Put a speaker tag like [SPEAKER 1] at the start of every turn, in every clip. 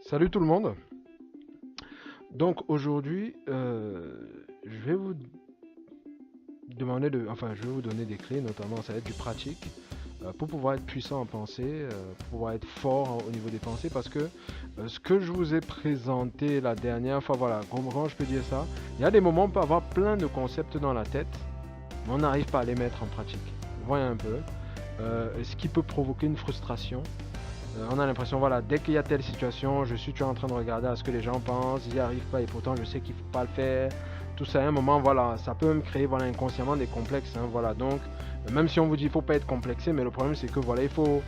[SPEAKER 1] Salut tout le monde. Donc aujourd'hui, je vais vous je vais vous donner des clés, notamment ça va être du pratique, pour pouvoir être puissant en pensée, pour pouvoir être fort au niveau des pensées, parce que ce que je vous ai présenté la dernière fois, voilà, comment je peux dire ça? Il y a des moments où on peut avoir plein de concepts dans la tête, mais on n'arrive pas à les mettre en pratique. Voyez un peu, ce qui peut provoquer une frustration. On a l'impression, voilà, dès qu'il y a telle situation, je suis toujours en train de regarder à ce que les gens pensent, ils n'y arrivent pas et pourtant je sais qu'il ne faut pas le faire. Tout ça, à un moment, voilà, ça peut même créer, voilà, inconsciemment des complexes, hein, voilà. Donc, même si on vous dit qu'il ne faut pas être complexé, mais le problème c'est que, voilà, pour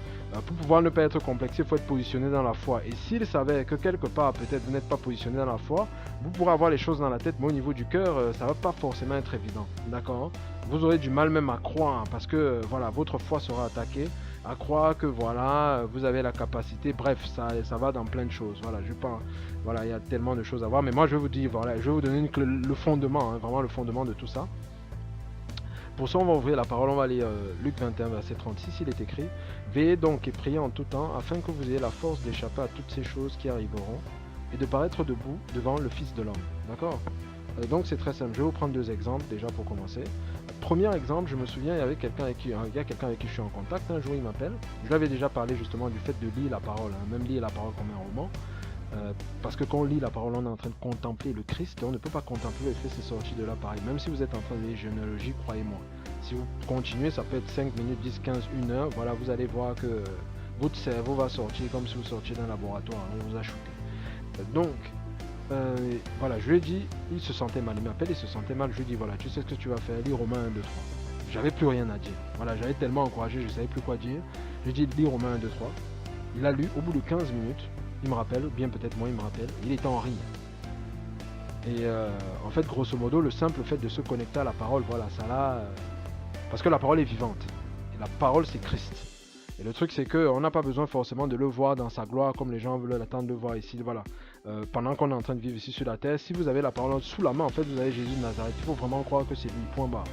[SPEAKER 1] pouvoir ne pas être complexé, il faut être positionné dans la foi. Et s'il s'avère que quelque part, peut-être vous n'êtes pas positionné dans la foi, vous pourrez avoir les choses dans la tête, mais au niveau du cœur, ça ne va pas forcément être évident, d'accord? Vous aurez du mal même à croire, parce que, voilà, votre foi sera attaquée à croire que voilà, vous avez la capacité. Bref, ça va dans plein de choses. Voilà, je pense, voilà, il y a tellement de choses à voir. Mais moi, je vous dis, voilà, je vais vous donner le fondement, hein, vraiment le fondement de tout ça. Pour ça, on va ouvrir la parole, on va lire Luc 21, verset 36, il est écrit: Veillez donc et priez en tout temps, afin que vous ayez la force d'échapper à toutes ces choses qui arriveront, et de paraître debout devant le Fils de l'homme. D'accord? Donc c'est très simple, je vais vous prendre deux exemples déjà pour commencer. Premier exemple, je me souviens, il y avait quelqu'un avec qui je suis en contact, un jour il m'appelle. Je lui avais déjà parlé justement du fait de lire la parole, hein, même lire la parole comme un roman. Parce que quand on lit la parole, on est en train de contempler le Christ, et on ne peut pas contempler le fait c'est sorti de là pareil. Même si vous êtes en train de lire généalogie, croyez-moi. Si vous continuez, ça peut être 5 minutes, 10, 15, 1 heure, voilà, vous allez voir que votre cerveau va sortir comme si vous sortiez d'un laboratoire, hein, on vous a shooté. Donc, voilà, je lui ai dit, il se sentait mal, il m'appelle, il se sentait mal, je lui ai dit, voilà, tu sais ce que tu vas faire, lis Romains 1, 2, 3. J'avais plus rien à dire, voilà, j'avais tellement encouragé, je ne savais plus quoi dire. Je lui ai dit, lis Romains 1, 2, 3. Il a lu, au bout de 15 minutes, il me rappelle, bien peut-être moi il me rappelle, il était en rire. Et en fait, grosso modo, le simple fait de se connecter à la parole, voilà, ça là, parce que la parole est vivante, et la parole c'est Christ. Et le truc, c'est qu'on n'a pas besoin forcément de le voir dans sa gloire comme les gens veulent l'attendre de le voir ici. Voilà. Pendant qu'on est en train de vivre ici sur la terre, si vous avez la parole sous la main, en fait, vous avez Jésus de Nazareth. Il faut vraiment croire que c'est lui, point barre.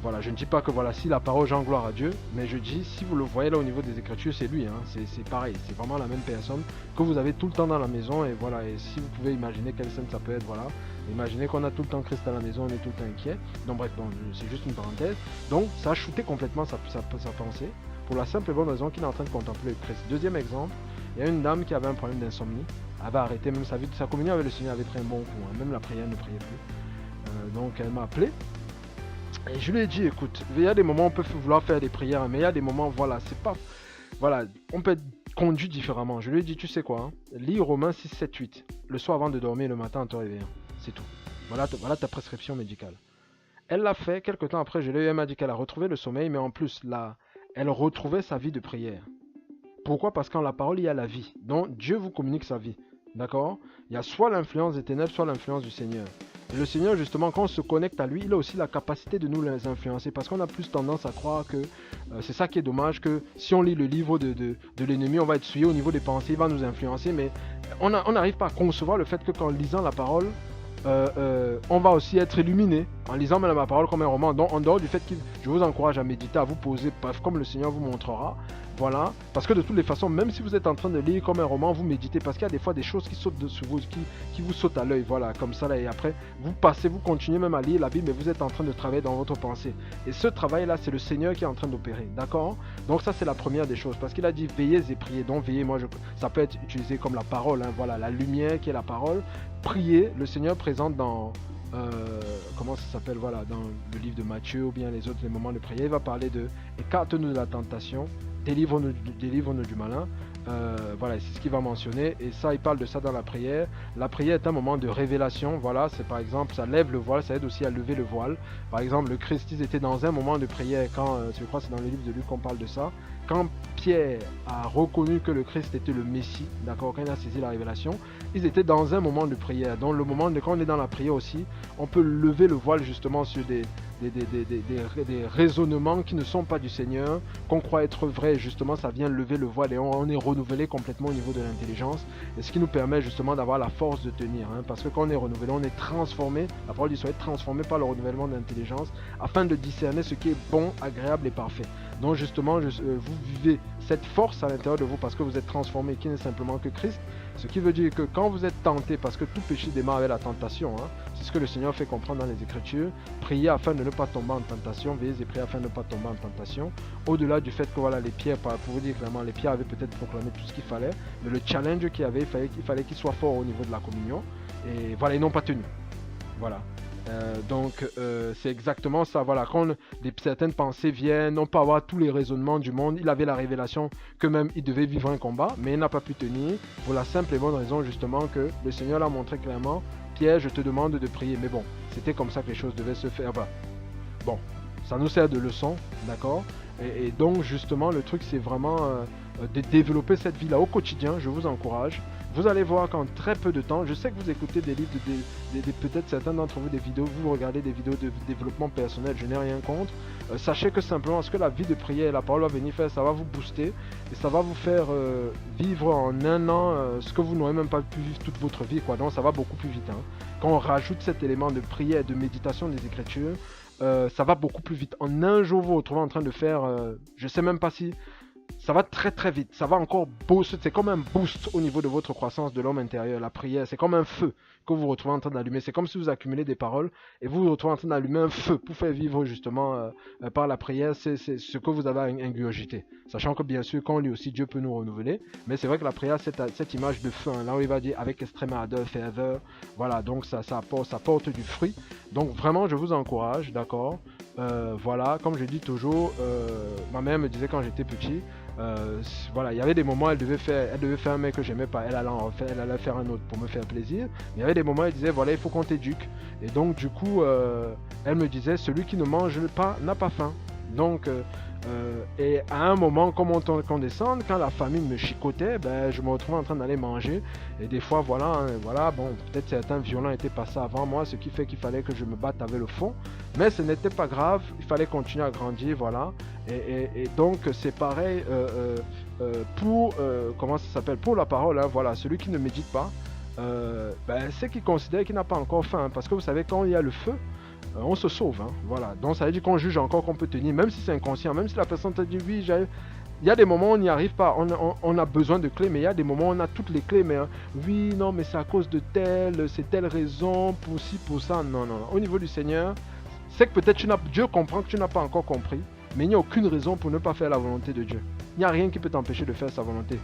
[SPEAKER 1] Voilà, je ne dis pas que voilà, si la parole, j'en gloire à Dieu, mais je dis, si vous le voyez là au niveau des Écritures, c'est lui. Hein, c'est pareil, c'est vraiment la même personne que vous avez tout le temps dans la maison. Et voilà, et si vous pouvez imaginer quelle scène ça peut être, voilà. Imaginez qu'on a tout le temps Christ à la maison, on est tout le temps inquiet. Donc bref, bon, c'est juste une parenthèse. Donc ça a shooté complètement sa pensée, pour la simple et bonne raison qu'il est en train de contempler le Christ. Deuxième exemple, il y a une dame qui avait un problème d'insomnie, elle avait arrêté même sa vie, sa communion avec le Seigneur avait pris un bon coup, hein, même la prière ne priait plus. Donc elle m'a appelé, et je lui ai dit, écoute, il y a des moments où on peut vouloir faire des prières, mais il y a des moments, voilà, c'est pas, voilà, on peut être conduit différemment. Je lui ai dit, tu sais quoi, hein, lis Romains 6, 7, 8, le soir avant de dormir, le matin en te réveillant, c'est tout. Voilà ta prescription médicale. Elle l'a fait, quelques temps après, je l'ai eu, elle m'a dit qu'elle a retrouvé le sommeil, mais en plus, là, elle retrouvait sa vie de prière. Pourquoi? Parce qu'en la parole, il y a la vie. Donc, Dieu vous communique sa vie. D'accord? Il y a soit l'influence des ténèbres, soit l'influence du Seigneur. Et le Seigneur, justement, quand on se connecte à lui, il a aussi la capacité de nous les influencer. Parce qu'on a plus tendance à croire que c'est ça qui est dommage, que si on lit le livre de l'ennemi, on va être souillé au niveau des pensées, il va nous influencer. Mais on n'arrive pas à concevoir le fait que qu'en lisant la parole, on va aussi être illuminé en lisant même ma parole comme un roman. Donc, en dehors du fait que je vous encourage à méditer, à vous poser, comme le Seigneur vous montrera. Voilà, parce que de toutes les façons, même si vous êtes en train de lire comme un roman, vous méditez, parce qu'il y a des fois des choses qui sautent dessus vous, qui vous sautent à l'œil, voilà, comme ça là, et après, vous passez, vous continuez même à lire la Bible, mais vous êtes en train de travailler dans votre pensée. Et ce travail-là, c'est le Seigneur qui est en train d'opérer, d'accord? Donc ça, c'est la première des choses, parce qu'il a dit veillez et priez. Donc veillez, ça peut être utilisé comme la parole, hein, voilà, la lumière qui est la parole. Priez, le Seigneur présente dans comment ça s'appelle, voilà, dans le livre de Matthieu ou bien les autres les moments de prière, il va parler de écarte-nous de la tentation, délivre-nous du malin. Voilà, c'est ce qu'il va mentionner, et ça, il parle de ça dans la prière. La prière est un moment de révélation, voilà, c'est par exemple, ça lève le voile, ça aide aussi à lever le voile. Par exemple, le Christ, ils étaient dans un moment de prière, quand, je crois que c'est dans le livre de Luc qu'on parle de ça, quand Pierre a reconnu que le Christ était le Messie, d'accord, quand il a saisi la révélation, ils étaient dans un moment de prière. Donc le moment de quand on est dans la prière aussi, on peut lever le voile justement sur des raisonnements qui ne sont pas du Seigneur, qu'on croit être vrais. Justement, ça vient lever le voile et on est renouvelé complètement au niveau de l'intelligence. Et ce qui nous permet justement d'avoir la force de tenir. Hein, parce que quand on est renouvelé, on est transformé. La parole dit soit être transformé par le renouvellement de l'intelligence afin de discerner ce qui est bon, agréable et parfait. Donc justement, vous vivez cette force à l'intérieur de vous parce que vous êtes transformé, qui n'est simplement que Christ. Ce qui veut dire que quand vous êtes tenté, parce que tout péché démarre avec la tentation, hein, c'est ce que le Seigneur fait comprendre dans les Écritures, priez afin de ne pas tomber en tentation, veillez et priez afin de ne pas tomber en tentation. Au-delà du fait que voilà, les pierres, pour vous dire clairement, les pierres avaient peut-être proclamé tout ce qu'il fallait, mais le challenge qu'il y avait, il fallait qu'il soit fort au niveau de la communion. Et voilà, ils n'ont pas tenu. Voilà. C'est exactement ça. Voilà, quand certaines pensées viennent, on peut avoir tous les raisonnements du monde. Il avait la révélation que même il devait vivre un combat, mais il n'a pas pu tenir pour la simple et bonne raison justement que le Seigneur l'a montré clairement. Pierre, je te demande de prier. Mais bon, c'était comme ça que les choses devaient se faire. Enfin, bon, ça nous sert de leçon, d'accord? Et donc justement, le truc, c'est vraiment de développer cette vie-là au quotidien. Je vous encourage. Vous allez voir qu'en très peu de temps, je sais que vous écoutez des livres, peut-être certains d'entre vous des vidéos, vous regardez des vidéos de développement personnel, je n'ai rien contre. Sachez que simplement, ce que la vie de prière et la parole va venir faire, ça va vous booster et ça va vous faire vivre en un an ce que vous n'aurez même pas pu vivre toute votre vie, quoi. Donc ça va beaucoup plus vite. Hein. Quand on rajoute cet élément de prière et de méditation des Écritures, ça va beaucoup plus vite. En un jour, vous vous retrouvez en train de faire, je sais même pas si... Ça va très très vite, ça va encore booster, c'est comme un boost au niveau de votre croissance de l'homme intérieur, la prière, c'est comme un feu que vous vous retrouvez en train d'allumer, c'est comme si vous accumulez des paroles et vous vous retrouvez en train d'allumer un feu pour faire vivre justement par la prière, c'est ce que vous avez ingurgité. Sachant que bien sûr, quand on lit aussi, Dieu peut nous renouveler, mais c'est vrai que la prière, cette image de feu, hein, là où il va dire avec extrême ardeur, ferveur, voilà, donc ça porte du fruit. Donc vraiment, je vous encourage, d'accord. Voilà, comme je dis toujours, ma mère me disait quand j'étais petit, voilà, il y avait des moments elle devait faire un mec que j'aimais pas, elle allait faire un autre pour me faire plaisir. Mais il y avait des moments elle disait voilà, il faut qu'on t'éduque. Et donc du coup, elle me disait celui qui ne mange pas n'a pas faim. Donc et à un moment, comme on condescende, quand la famine me chicotait, ben, je me retrouvais en train d'aller manger. Et des fois, voilà, hein, voilà, bon, peut-être certains violents étaient passés avant moi, ce qui fait qu'il fallait que je me batte avec le fond. Mais ce n'était pas grave, il fallait continuer à grandir, voilà. Et donc, c'est pareil pour, comment ça s'appelle, pour la parole, hein, voilà, celui qui ne médite pas, ben, c'est qu'il considère qu'il n'a pas encore faim. Hein, parce que vous savez, quand il y a le feu, on se sauve, hein, voilà. Donc ça veut dire qu'on juge encore qu'on peut tenir, même si c'est inconscient, même si la personne te dit oui, il y a des moments où on n'y arrive pas, on a besoin de clés, mais il y a des moments où on a toutes les clés, mais hein, oui, non, mais c'est à cause de c'est telle raison, pour ci, pour ça, non, non, non. Au niveau du Seigneur, c'est que peut-être Dieu comprend que tu n'as pas encore compris, mais il n'y a aucune raison pour ne pas faire la volonté de Dieu. Il n'y a rien qui peut t'empêcher de faire sa volonté.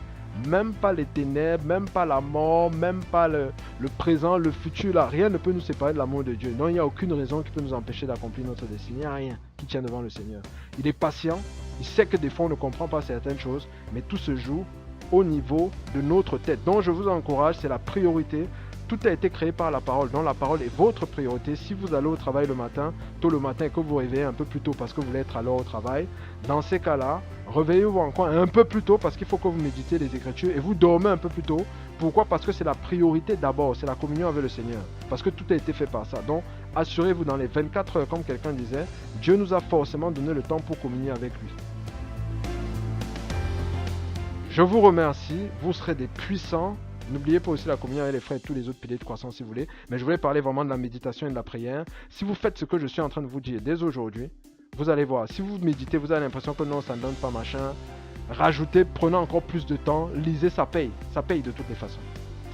[SPEAKER 1] Même pas les ténèbres, même pas la mort, même pas le présent, le futur, là, rien ne peut nous séparer de l'amour de Dieu. Non, il n'y a aucune raison qui peut nous empêcher d'accomplir notre destinée. Il n'y a rien qui tient devant le Seigneur. Il est patient, il sait que des fois on ne comprend pas certaines choses, mais tout se joue au niveau de notre tête. Donc je vous encourage, c'est la priorité. Tout a été créé par la parole, donc la parole est votre priorité. Si vous allez au travail le matin, tôt le matin, et que vous vous réveillez un peu plus tôt parce que vous voulez être à l'heure au travail, dans ces cas-là, réveillez-vous encore un peu plus tôt parce qu'il faut que vous méditez les Écritures et vous dormez un peu plus tôt. Pourquoi? Parce que c'est la priorité d'abord, c'est la communion avec le Seigneur. Parce que tout a été fait par ça. Donc, assurez-vous dans les 24 heures, comme quelqu'un disait, Dieu nous a forcément donné le temps pour communier avec lui. Je vous remercie, vous serez des puissants. N'oubliez pas aussi la communion avec les frères et tous les autres piliers de croissance si vous voulez. Mais je voulais parler vraiment de la méditation et de la prière. Si vous faites ce que je suis en train de vous dire dès aujourd'hui, vous allez voir. Si vous méditez, vous avez l'impression que non, ça ne donne pas machin. Rajoutez, prenez encore plus de temps. Lisez, ça paye. Ça paye de toutes les façons.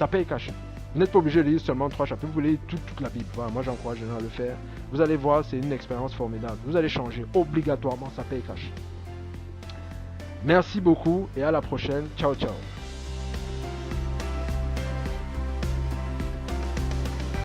[SPEAKER 1] Ça paye caché. Vous n'êtes pas obligé de lire seulement 3 chapitres. Vous voulez toute la Bible. Voilà, moi j'encourage les gens à le faire. Vous allez voir, c'est une expérience formidable. Vous allez changer. Obligatoirement, ça paye caché. Merci beaucoup et à la prochaine. Ciao, ciao.